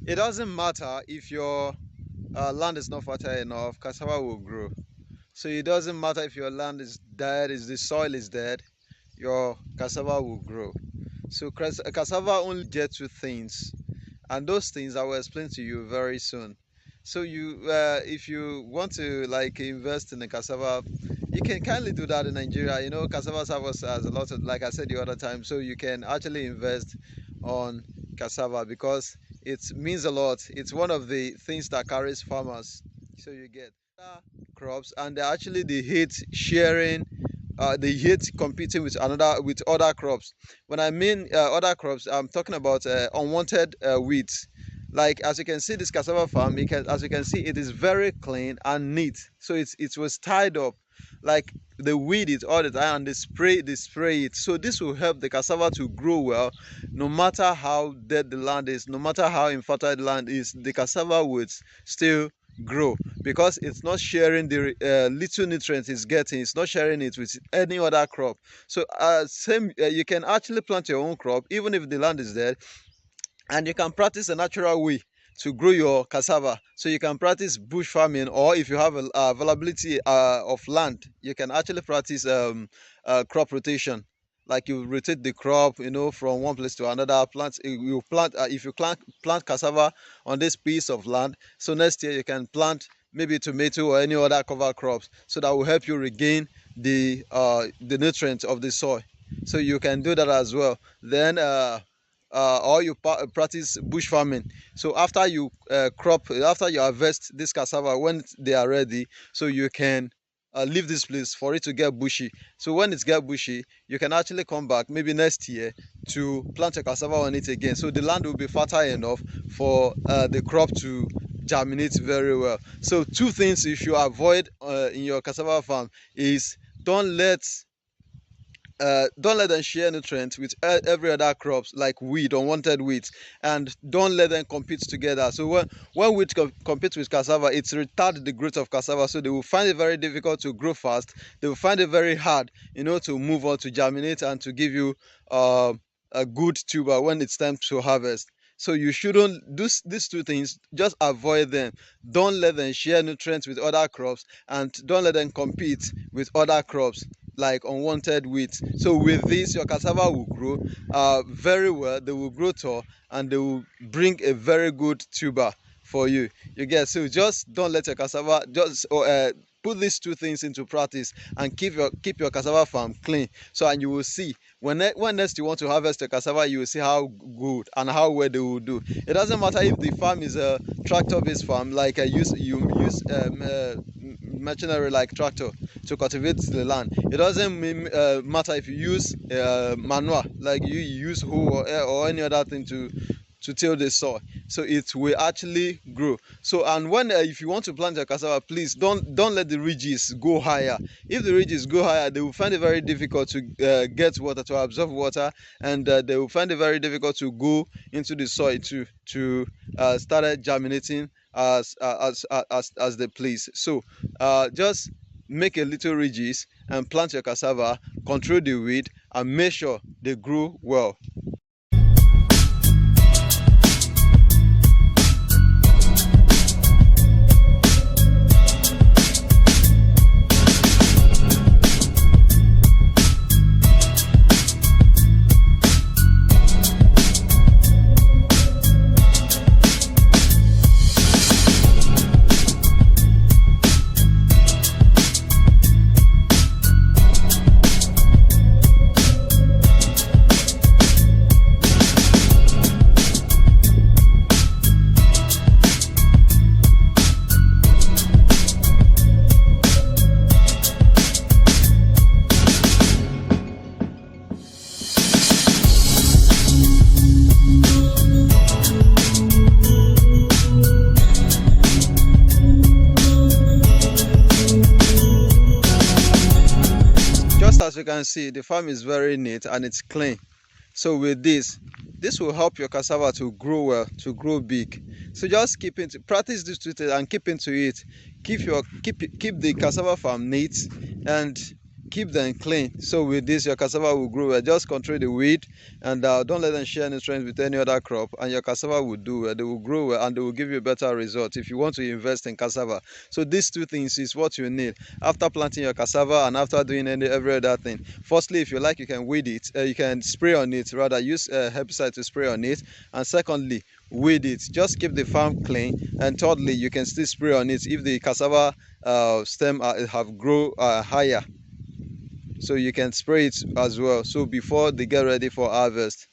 It doesn't matter if your land is not fertile enough, cassava will grow. So it doesn't matter if your land is dead, if the soil is dead, your cassava will grow. So cassava only get two things, and those things I will explain to you very soon. So if you want to like invest in a cassava, you can kindly do that in Nigeria. You know, cassava serves as a lot of, like I said the other time, so you can actually invest on cassava because it means a lot. It's one of the things that carries farmers. So you get other crops, and they actually they hate sharing. They hate competing with other crops. When I mean other crops, I'm talking about unwanted weeds. Like as you can see, this cassava farm, as you can see, it is very clean and neat. So it was tied up, like they weed it all the time and they spray it. So this will help the cassava to grow well, no matter how dead the land is, no matter how infertile the land is, the cassava would still grow because it's not sharing the little nutrients it's getting, it's not sharing it with any other crop. So same you can actually plant your own crop even if the land is dead, and you can practice a natural way to grow your cassava. So you can practice bush farming, or if you have availability of land, you can actually practice crop rotation. Like you rotate the crop, you know, from one place to another. If you plant cassava on this piece of land, so next year you can plant maybe tomato or any other cover crops. So that will help you regain the nutrients of the soil. So you can do that as well. Then or you practice bush farming. So after you after you harvest this cassava, when they are ready, so you can leave this place for it to get bushy. So when it get bushy, you can actually come back maybe next year to plant a cassava on it again. So the land will be fertile enough for the crop to germinate very well. So two things you should avoid in your cassava farm is don't let don't let them share nutrients with every other crops like weed, unwanted weeds, and don't let them compete together. So when weeds compete with cassava, it retards the growth of cassava. So they will find it very difficult to grow fast. They will find it very hard, you know, to move on, to germinate, and to give you a good tuber when it's time to harvest. So you shouldn't do these two things. Just avoid them. Don't let them share nutrients with other crops, and don't let them compete with other crops like unwanted weeds. So with this, your cassava will grow very well. They will grow tall and they will bring a very good tuber for you. You get, so just don't let your cassava just put these two things into practice and keep your cassava farm clean. So and you will see when next you want to harvest your cassava, you will see how good and how well they will do. It doesn't matter if the farm is a tractor based farm, like you use machinery like tractor to cultivate the land. It doesn't matter if you use manure, like you use hoe or any other thing to till the soil. So it will actually grow. So and when if you want to plant your cassava, please don't let the ridges go higher. If the ridges go higher, they will find it very difficult to get water, to absorb water, and they will find it very difficult to go into the soil to start germinating as they please. So just make a little ridges and plant your cassava, control the weed, and make sure they grow well. Just as you can see, the farm is very neat and it's clean. So with this will help your cassava to grow well, to grow big. So just practice this with it and keep into it. Keep the cassava farm neat, and keep them clean. So with this, your cassava will grow well. Just control the weed, and don't let them share nutrients with any other crop, and your cassava will do well. They will grow well, and they will give you a better result if you want to invest in cassava. So these two things is what you need after planting your cassava and after doing every other thing. Firstly, if you like, you can weed it. You can spray on it, rather use herbicide to spray on it. And secondly, weed it. Just keep the farm clean. And thirdly, you can still spray on it if the cassava stem have grow higher, so you can spray it as well, so before they get ready for harvest.